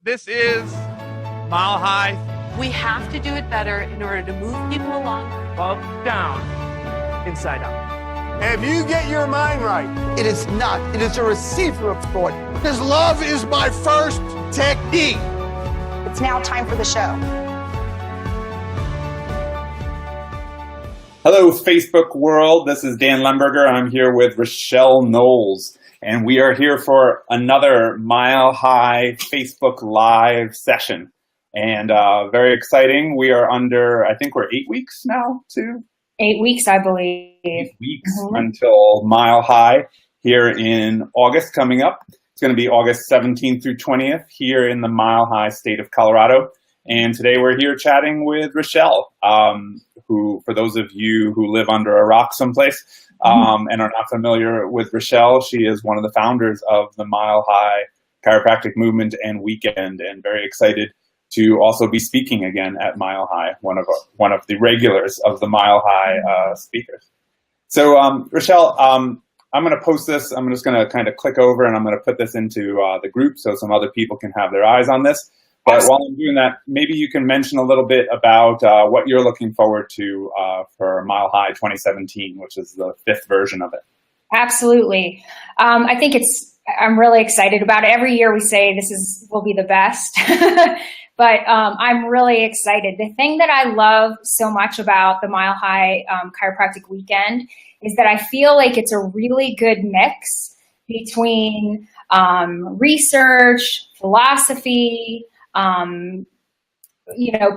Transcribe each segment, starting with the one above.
This is Mile High. We have to do it better in order to move people along. Up, down, inside out. If you get your mind right, it is not. It is a receiver of thought. because love is my first technique. It's now time for the show. Hello, Facebook world. This is Dan Lemberger. I'm here with Richelle Knowles, and we are here for another Mile High Facebook Live session. And very exciting. We are under, I think we're 8 weeks now, too? 8 weeks, I believe. 8 weeks until Mile High here in August coming up. It's going to be August 17th through 20th here in the Mile High state of Colorado. And today we're here chatting with Richelle, who, for those of you who live under a rock someplace and are not familiar with Richelle, she is one of the founders of the Mile High chiropractic movement and weekend, and very excited to also be speaking again at Mile High, one of the regulars of the Mile High speakers. So Richelle, I'm going to post this. I'm just going to kind of click over and I'm going to put this into the group so some other people can have their eyes on this. But while I'm doing that, maybe you can mention a little bit about what you're looking forward to for Mile High 2017, which is the 5th version of it. Absolutely. I think I'm really excited about it. Every year we say will be the best, but I'm really excited. The thing that I love so much about the Mile High chiropractic weekend is that I feel like it's a really good mix between research, philosophy,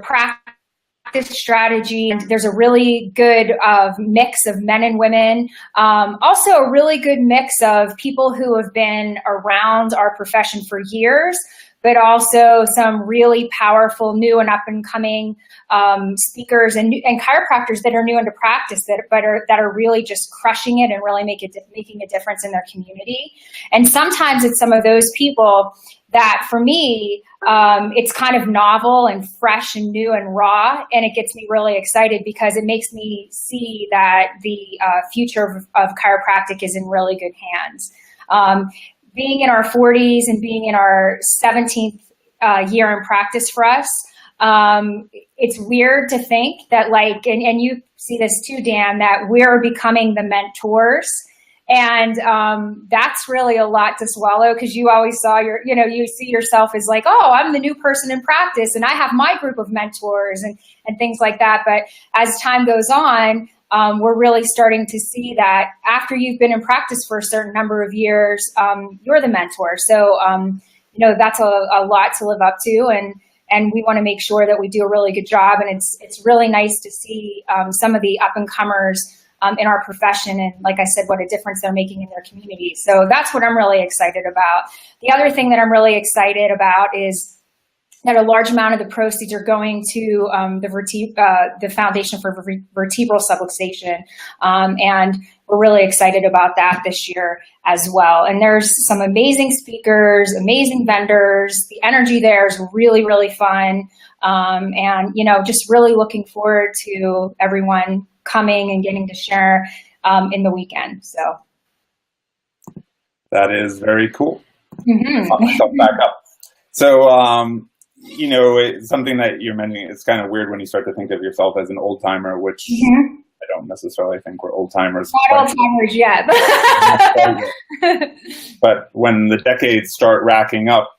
practice strategy. And there's a really good mix of men and women. Also a really good mix of people who have been around our profession for years, but also some really powerful new and up and coming speakers and chiropractors that are new into practice that are really just crushing it and really making a difference in their community. And sometimes it's some of those people that, for me, it's kind of novel and fresh and new and raw, and it gets me really excited because it makes me see that the future of chiropractic is in really good hands. Being in our 40s and being in our 17th year in practice for us, it's weird to think that, and you see this too, Dan, that we're becoming the mentors. And that's really a lot to swallow, because you always saw you see yourself as like, oh, I'm the new person in practice and I have my group of mentors and things like that. But as time goes on, we're really starting to see that after you've been in practice for a certain number of years, you're the mentor. So, that's a lot to live up to. And we want to make sure that we do a really good job. And it's really nice to see some of the up and comers in our profession. And like I said, what a difference they're making in their community. So that's what I'm really excited about. The other thing that I'm really excited about is that a large amount of the proceeds are going to the Foundation for Vertebral Subluxation. And we're really excited about that this year as well. And there's some amazing speakers, amazing vendors. The energy there is really, really fun. And, just really looking forward to everyone coming and getting to share in the weekend. So that is very cool. I'll myself back up. So, it's something that you're mentioning. It's kind of weird when you start to think of yourself as an old timer, which I don't necessarily think we're old timers. Not old timers yet. But when the decades start racking up,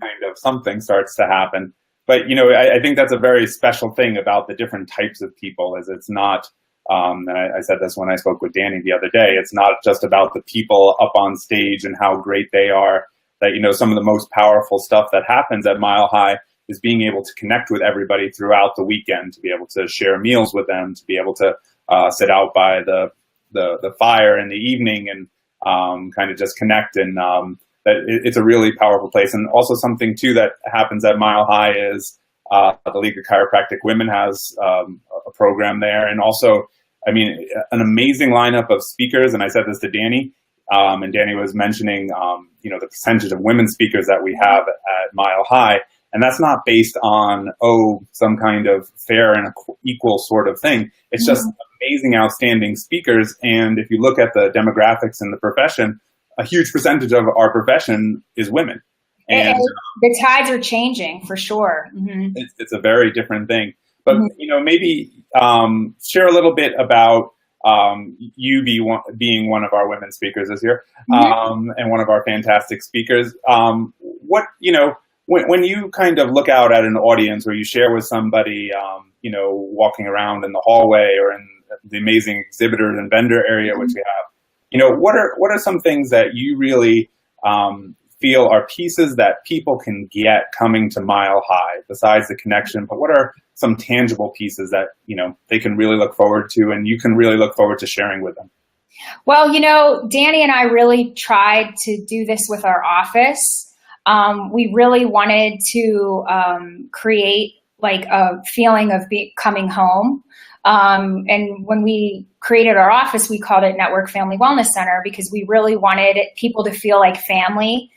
kind of something starts to happen. But, I think that's a very special thing about the different types of people, is it's not, and I said this when I spoke with Danny the other day, it's not just about the people up on stage and how great they are. That, some of the most powerful stuff that happens at Mile High is being able to connect with everybody throughout the weekend, to be able to share meals with them, to be able to sit out by the fire in the evening and kind of just connect. And that it's a really powerful place. And also something too that happens at Mile High is the League of Chiropractic Women has a program there. And also, an amazing lineup of speakers. And I said this to Danny, and Danny was mentioning, the percentage of women speakers that we have at Mile High. And that's not based on, some kind of fair and equal sort of thing. It's just amazing, outstanding speakers. And if you look at the demographics in the profession, a huge percentage of our profession is women. And the tides are changing for sure. It's a very different thing. But, maybe share a little bit about you being one of our women speakers this year, and one of our fantastic speakers. What, when you kind of look out at an audience or you share with somebody, walking around in the hallway or in the amazing exhibitor and vendor area, which we have, what are some things that you really feel are pieces that people can get coming to Mile High besides the connection, but what are some tangible pieces that, they can really look forward to and you can really look forward to sharing with them? Well, Danny and I really tried to do this with our office. We really wanted to create like a feeling of coming home. And when we created our office, we called it Network Family Wellness Center because we really wanted people to feel like family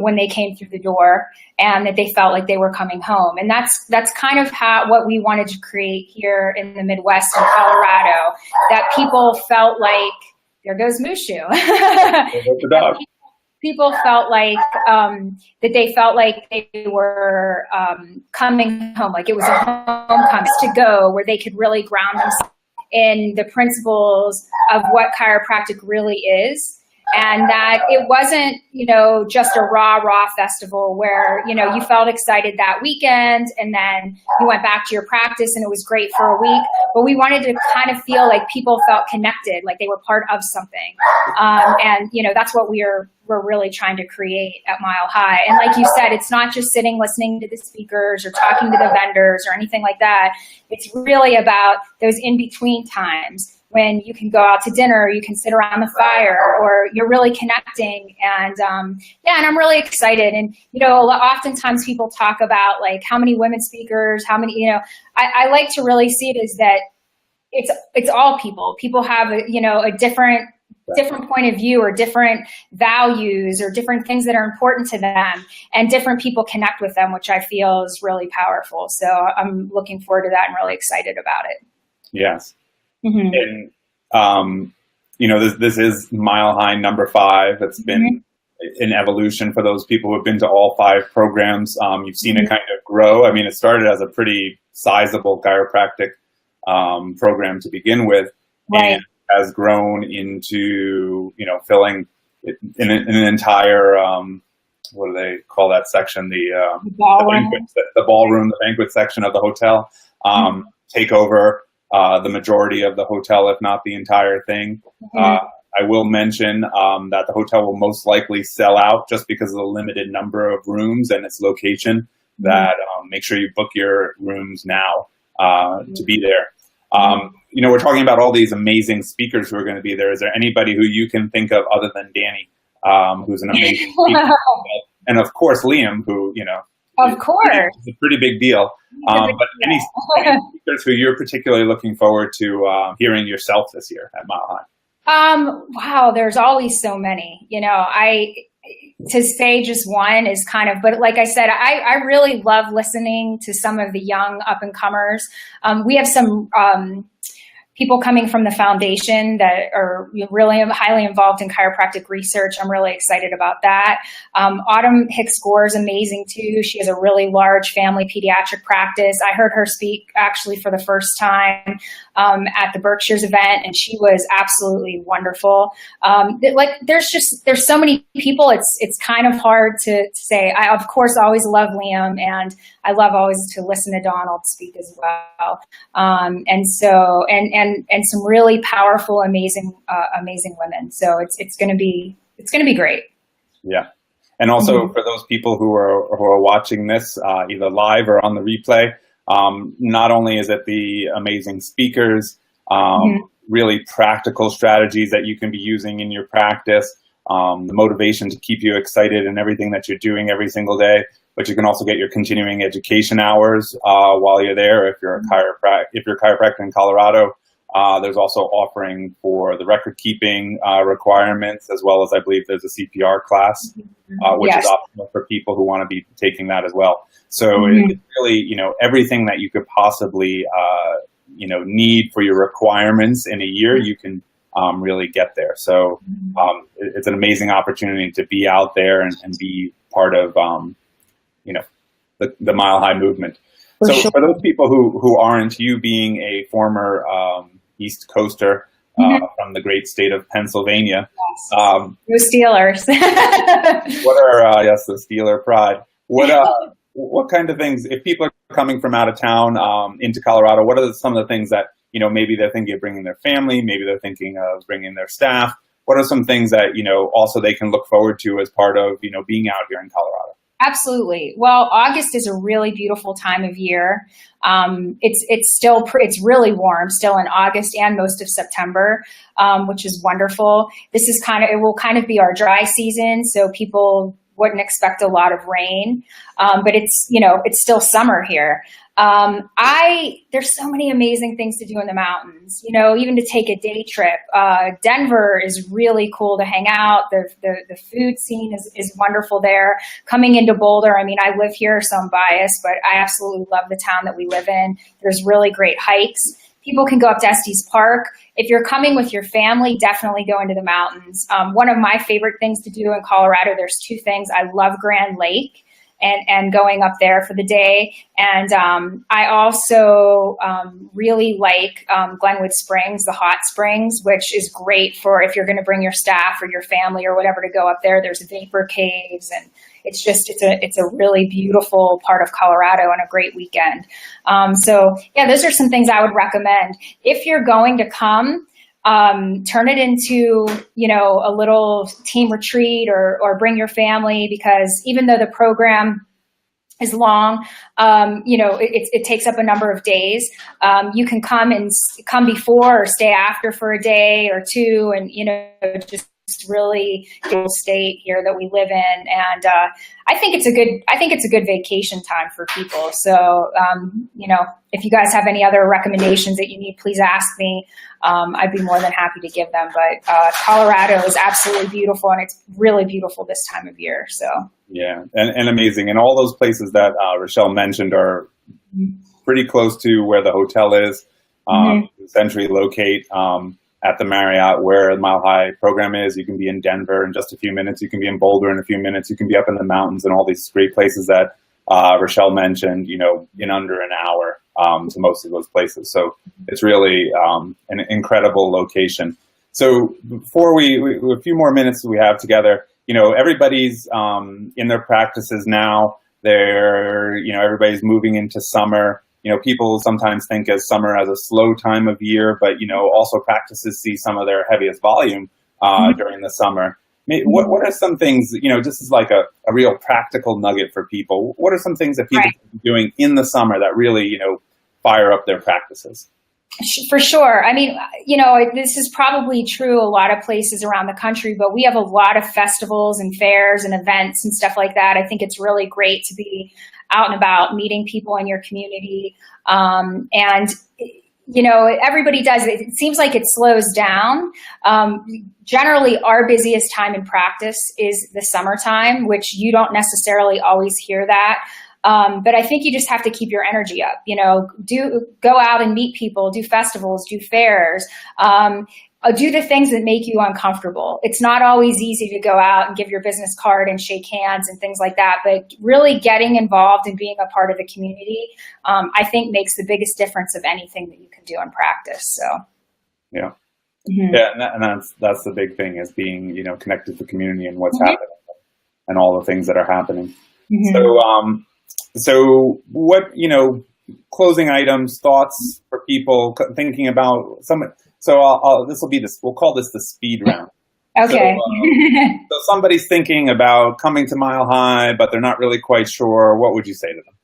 when they came through the door and that they felt like they were coming home. And that's kind of what we wanted to create here in the Midwest in Colorado, that people felt like, there goes Mushu. The dog. People felt like that they felt like they were coming home, like it was a homecoming to go where they could really ground themselves in the principles of what chiropractic really is. And that it wasn't, just a rah festival where, you felt excited that weekend and then you went back to your practice and it was great for a week. But we wanted to kind of feel like people felt connected, like they were part of something. And, that's what we're really trying to create at Mile High. And like you said, it's not just sitting, listening to the speakers or talking to the vendors or anything like that. It's really about those in-between times when you can go out to dinner, you can sit around the fire, or you're really connecting. And and I'm really excited. And, oftentimes people talk about like how many women speakers, how many, I like to really see it as that it's all people. People have, a different point of view or different values or different things that are important to them, and different people connect with them, which I feel is really powerful. So I'm looking forward to that and really excited about it. Yes. And, this is Mile High number 5. It's been an evolution for those people who have been to all 5 programs. You've seen it kind of grow. I mean, it started as a pretty sizable chiropractic program to begin with, and has grown into, filling in an entire, what do they call that section? The ballroom, the banquet section of the hotel, take over the majority of the hotel, if not the entire thing. I will mention that the hotel will most likely sell out just because of the limited number of rooms and its location. That make sure you book your rooms now to be there. We're talking about all these amazing speakers who are going to be there. Is there anybody who you can think of other than Danny, who's an amazing speaker? And of course, Liam, who, of course, it's a pretty big deal. But any speakers who you're particularly looking forward to hearing yourself this year at Mile High? Wow, there's always so many. To say just one is kind of, but like I said, I really love listening to some of the young up and comers. We have some people coming from the foundation that are really highly involved in chiropractic research. I'm really excited about that. Autumn Hicks Gore is amazing too. She has a really large family pediatric practice. I heard her speak actually for the first time at the Berkshires event, and she was absolutely wonderful. There's so many people. It's kind of hard to say. I of course always love Liam, and I love always to listen to Donald speak as well. And some really powerful, amazing women. So it's going to be great. Yeah. And also for those people who are watching this either live or on the replay, not only is it the amazing speakers, really practical strategies that you can be using in your practice, the motivation to keep you excited in everything that you're doing every single day, but you can also get your continuing education hours while you're there. If you're a chiropractor in Colorado, there's also offering for the record keeping requirements, as well as I believe there's a CPR class, which is optional for people who want to be taking that as well. So it's really, everything that you could possibly, need for your requirements in a year, you can really get there. So it's an amazing opportunity to be out there and be part of, the Mile High movement. For So sure. for those people who aren't, you being a former East Coaster from the great state of Pennsylvania, Go Steelers. what are the Steeler pride? What kind of things, if people are coming from out of town into Colorado, what are some of the things that maybe they're thinking of bringing their family, maybe they're thinking of bringing their staff? What are some things that also they can look forward to as part of being out here in Colorado? Absolutely. Well, August is a really beautiful time of year. It's really warm still in August and most of September, which is wonderful. It will kind of be our dry season, so people wouldn't expect a lot of rain, but it's still summer here. There's so many amazing things to do in the mountains, even to take a day trip. Denver is really cool to hang out. The food scene is wonderful there. Coming into Boulder, I mean, I live here, so I'm biased, but I absolutely love the town that we live in. There's really great hikes. People can go up to Estes Park. If you're coming with your family, definitely go into the mountains. One of my favorite things to do in Colorado, there's two things. I love Grand Lake and going up there for the day. And I also really like Glenwood Springs, the hot springs, which is great for if you're going to bring your staff or your family or whatever to go up there. There's vapor caves, and it's a really beautiful part of Colorado and a great weekend. So yeah, those are some things I would recommend. If you're going to come, turn it into, a little team retreat or bring your family, because even though the program is long, it takes up a number of days. You can come before or stay after for a day or two, and, just really cool state here that we live in. And I think it's a good vacation time for people. So, if you guys have any other recommendations that you need, please ask me. I'd be more than happy to give them. But Colorado is absolutely beautiful, and it's really beautiful this time of year. So yeah, and amazing. And all those places that Richelle mentioned are pretty close to where the hotel is. Centrally locate at the Marriott where the Mile High program is. You can be in Denver in just a few minutes. You can be in Boulder in a few minutes. You can be up in the mountains and all these great places that Richelle mentioned, in under an hour to most of those places. So it's really an incredible location. So before a few more minutes we have together, everybody's in their practices now. Everybody's moving into summer. People sometimes think of summer as a slow time of year, but, also practices see some of their heaviest volume during the summer. What are some things, just as like a real practical nugget for people, what are some things that people can be doing in the summer that really, fire up their practices? For sure. I mean, this is probably true a lot of places around the country, but we have a lot of festivals and fairs and events and stuff like that. I think it's really great to be out and about, meeting people in your community. Everybody does it. It seems like it slows down. Generally, our busiest time in practice is the summertime, which you don't necessarily always hear that. But I think you just have to keep your energy up, go out and meet people, do festivals, do fairs, do the things that make you uncomfortable. It's not always easy to go out and give your business card and shake hands and things like that, but really getting involved and being a part of the community, I think makes the biggest difference of anything that you can do in practice. So, yeah. Mm-hmm. Yeah. And that's the big thing, is being, connected to the community and what's happening and all the things that are happening. Mm-hmm. So what, closing items, thoughts for people thinking about some. So we'll call this the speed round. Okay. So somebody's thinking about coming to Mile High, but they're not really quite sure. What would you say to them?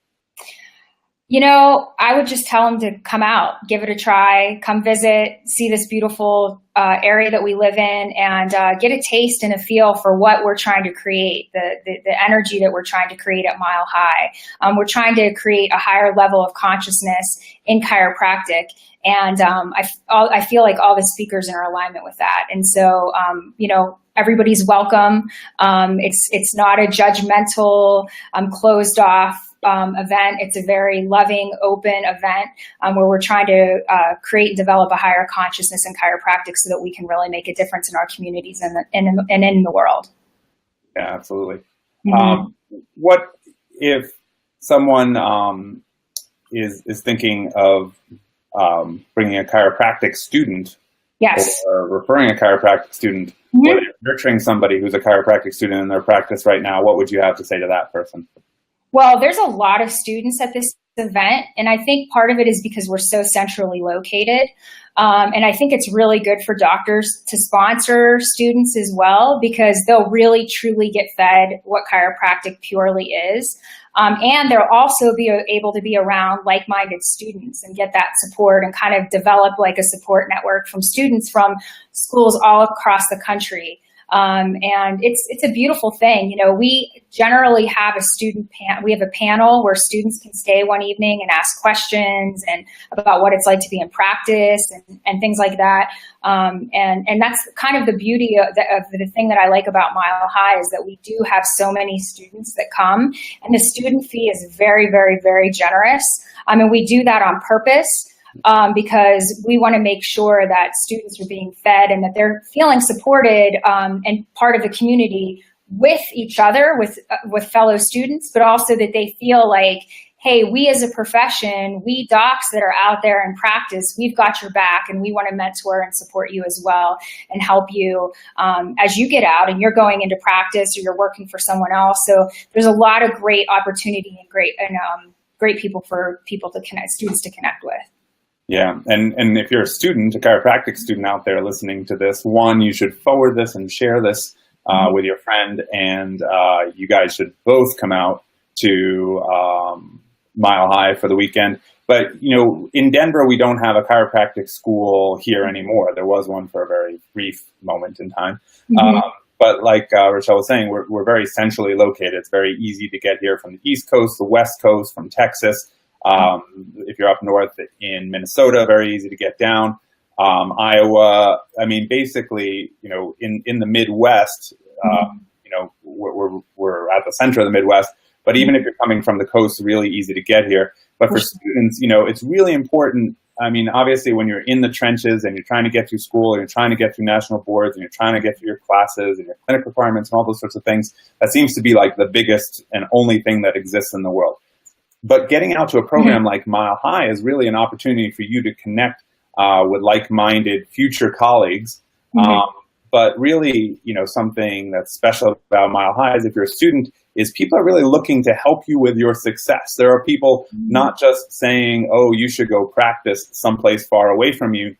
I would just tell them to come out, give it a try, come visit, see this beautiful area that we live in, and get a taste and a feel for what we're trying to create, the energy that we're trying to create at Mile High. We're trying to create a higher level of consciousness in chiropractic. And I feel like all the speakers are in alignment with that. And so, everybody's welcome. It's not a judgmental, closed off event. It's a very loving, open event where we're trying to create and develop a higher consciousness in chiropractic so that we can really make a difference in our communities and in the world. Yeah, absolutely. Mm-hmm. what if someone is thinking of bringing a chiropractic student, Yes. or referring a chiropractic student, or nurturing somebody who's a chiropractic student in their practice right now? What would you have to say to that person? Well, there's a lot of students at this event, and I think part of it is because we're so centrally located. And I think it's really good for doctors to sponsor students as well, because they'll really truly get fed what chiropractic purely is. And they'll also be able to be around like-minded students and get that support and kind of develop like a support network from students from schools all across the country. And it's a beautiful thing. You know, we generally have we have a panel where students can stay one evening and ask questions and about what it's like to be in practice and things like that. And that's kind of the beauty of the thing that I like about Mile High is that we do have so many students that come, and the student fee is very, very, very generous. I mean, we do that on purpose. Because we want to make sure that students are being fed and that they're feeling supported and part of the community with each other, with fellow students, but also that they feel like, hey, we as a profession, we docs that are out there in practice, we've got your back, and we want to mentor and support you as well and help you as you get out and you're going into practice or you're working for someone else. So there's a lot of great opportunity and great people for students to connect with. Yeah, and if you're a student, a chiropractic student out there listening to this, one, you should forward this and share this with your friend, and you guys should both come out to Mile High for the weekend. But, you know, in Denver, we don't have a chiropractic school here anymore. There was one for a very brief moment in time. But like Richelle was saying, we're very centrally located. It's very easy to get here from the East Coast, the West Coast, from Texas. If you're up north in Minnesota, very easy to get down. Iowa, I mean, basically, you know, in the Midwest, you know, we're at the center of the Midwest, but even if you're coming from the coast, really easy to get here. But for students, you know, it's really important. I mean, obviously, when you're in the trenches and you're trying to get through school and you're trying to get through national boards and you're trying to get through your classes and your clinic requirements and all those sorts of things, that seems to be like the biggest and only thing that exists in the world. But getting out to a program like Mile High is really an opportunity for you to connect with like-minded future colleagues. But really, you know, something that's special about Mile High is if you're a student, is people are really looking to help you with your success. There are people not just saying, oh, you should go practice someplace far away from me.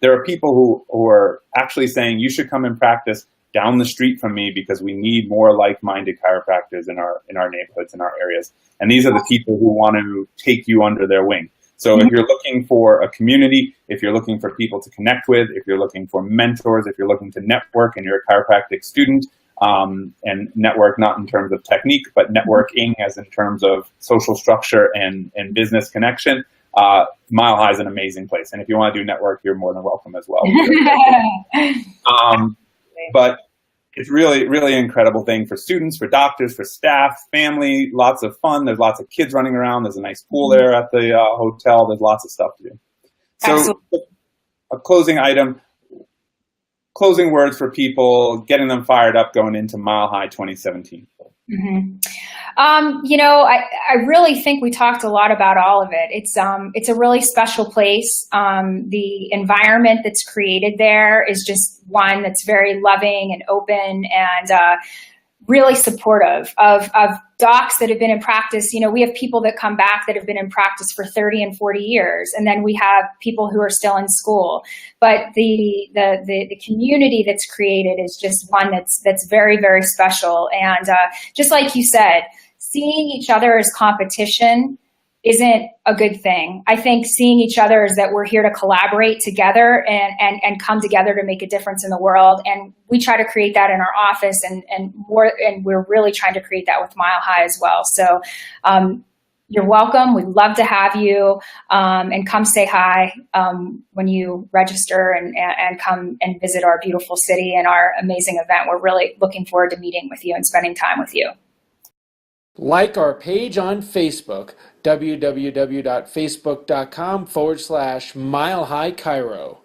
There are people who are actually saying you should come and practice down the street from me because we need more like-minded chiropractors in our neighborhoods, in our areas. And these are the people who want to take you under their wing. So if you're looking for a community, if you're looking for people to connect with, if you're looking for mentors, if you're looking to network and you're a chiropractic student, and network not in terms of technique, but networking as in terms of social structure and business connection, Mile High is an amazing place. And if you want to do network, you're more than welcome as well. But it's really, really incredible thing for students, for doctors, for staff, family, lots of fun. There's lots of kids running around. There's a nice pool there at the hotel. There's lots of stuff to do. So absolutely. A closing item, closing words for people, getting them fired up going into Mile High 2017. You know, I really think we talked a lot about all of it. It's a really special place. The environment that's created there is just one that's very loving and open and really supportive of docs that have been in practice. You know, we have people that come back that have been in practice for 30 and 40 years, and then we have people who are still in school. But the community that's created is just one that's very, very special. And just like you said, seeing each other as competition isn't a good thing. I think seeing each other is that we're here to collaborate together and come together to make a difference in the world. And we try to create that in our office and we're really trying to create that with Mile High as well. So you're welcome. We'd love to have you and come say hi when you register and come and visit our beautiful city and our amazing event. We're really looking forward to meeting with you and spending time with you. Like our page on Facebook, www.facebook.com/Mile High Chiro.